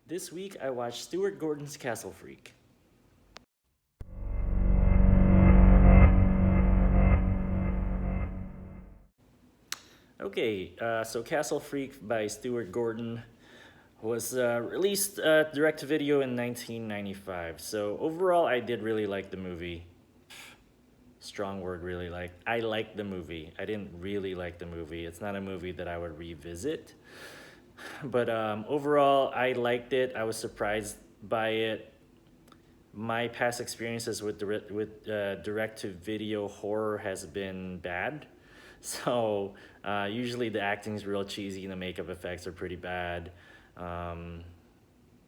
This week I watched Stuart Gordon's Castle Freak. Okay, so Castle Freak by Stuart Gordon was released direct to video in 1995. So overall, I did really like the movie. Strong word, really like. I liked the movie. I didn't really like the movie. It's not a movie that I would revisit. But overall, I liked it. I was surprised by it. My past experiences with direct to video horror has been bad. So usually the acting is real cheesy and the makeup effects are pretty bad. Um,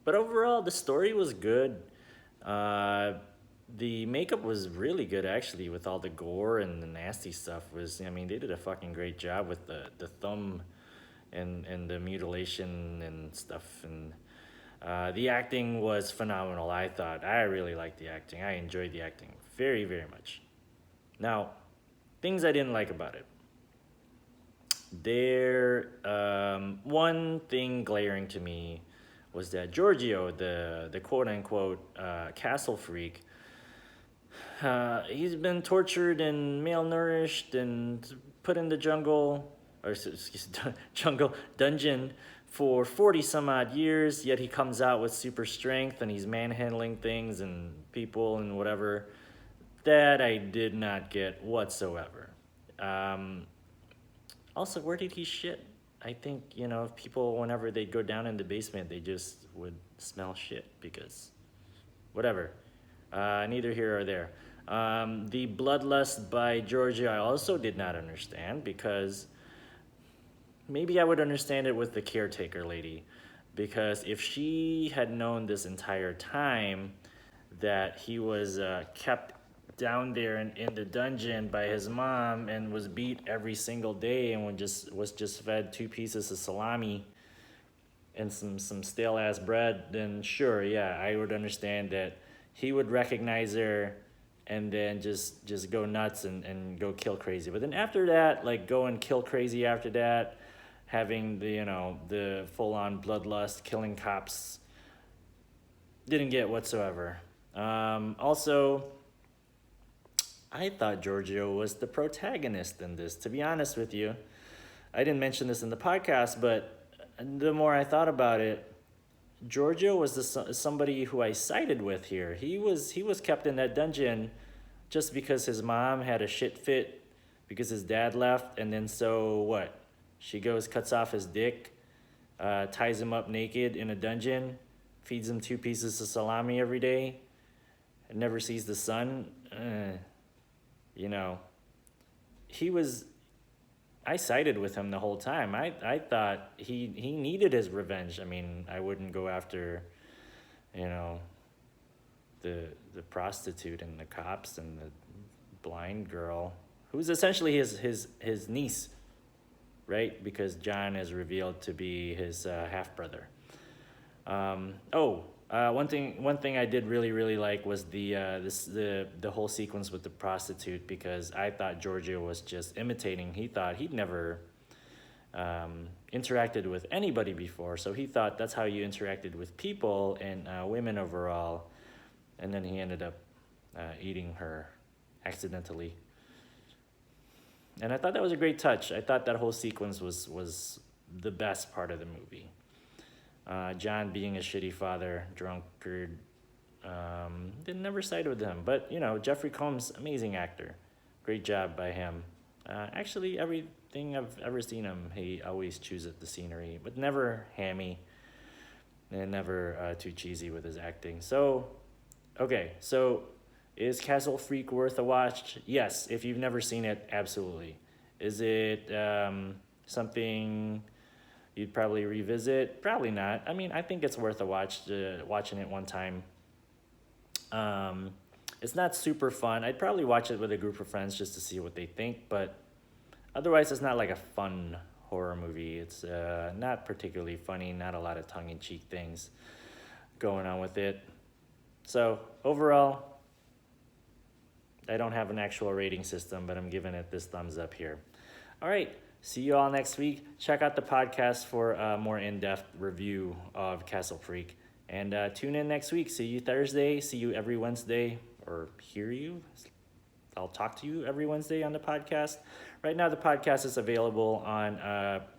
but overall, the story was good. Uh, the makeup was really good actually, with all the gore and the nasty stuff. I mean, they did a fucking great job with the thumb and the mutilation and stuff. And the acting was phenomenal. I really liked the acting. I enjoyed the acting very, very much. Now, things I didn't like about it. One thing glaring to me was that Giorgio, the quote unquote castle freak, he's been tortured and malnourished and put in the jungle, or jungle dungeon for 40 some odd years, yet he comes out with super strength and he's manhandling things and people and whatever. That I did not get whatsoever. Um, Also, where did he shit? I think, people, whenever they go down in the basement, they just would smell shit because whatever. Neither here or there. The bloodlust by Georgia, I also did not understand because maybe I would understand it with the caretaker lady. Because if she had known this entire time that he was kept down there in the dungeon by his mom and was beat every single day and was just fed 2 pieces of salami and some stale ass bread, then sure, yeah, I would understand that he would recognize her and then just go nuts and go kill crazy. But then after that, like, go and kill crazy after that, having the full on bloodlust, killing cops, didn't get whatsoever. Also, I thought Giorgio was the protagonist in this, to be honest with you. I didn't mention this in the podcast, but the more I thought about it, Giorgio was somebody who I sided with here. He was kept in that dungeon just because his mom had a shit fit because his dad left, and then so what? She goes, cuts off his dick, ties him up naked in a dungeon, feeds him 2 pieces of salami every day, and never sees the sun. You know, I sided with him the whole time. I thought he needed his revenge. I mean, I wouldn't go after, you know, the prostitute and the cops and the blind girl, who's essentially his niece, right? Because John is revealed to be his half brother. One thing I did really like was the whole sequence with the prostitute, because I thought Giorgio was just imitating. He thought he'd never interacted with anybody before, so he thought that's how you interacted with people and women overall, and then he ended up eating her accidentally. And I thought that was a great touch. I thought that whole sequence was the best part of the movie. John being a shitty father, drunkard, didn't never side with him. But, Jeffrey Combs, amazing actor. Great job by him. Actually, everything I've ever seen him, he always chooses the scenery, but never hammy and never too cheesy with his acting. So, okay, so is Castle Freak worth a watch? Yes, if you've never seen it, absolutely. Is it something you'd probably revisit? Probably not. I mean, I think it's worth a watch, watching it one time. It's not super fun. I'd probably watch it with a group of friends just to see what they think, but otherwise it's not like a fun horror movie. It's not particularly funny, not a lot of tongue-in-cheek things going on with it. So overall, I don't have an actual rating system, but I'm giving it this thumbs up here. All right. See you all next week. Check out the podcast for a more in-depth review of Castle Freak. And tune in next week. See you Thursday. See you every Wednesday, or hear you. I'll talk to you every Wednesday on the podcast. Right now, the podcast is available on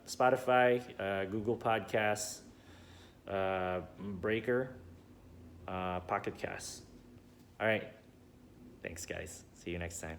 Spotify, Google Podcasts, Breaker, Pocket Casts. All right. Thanks, guys. See you next time.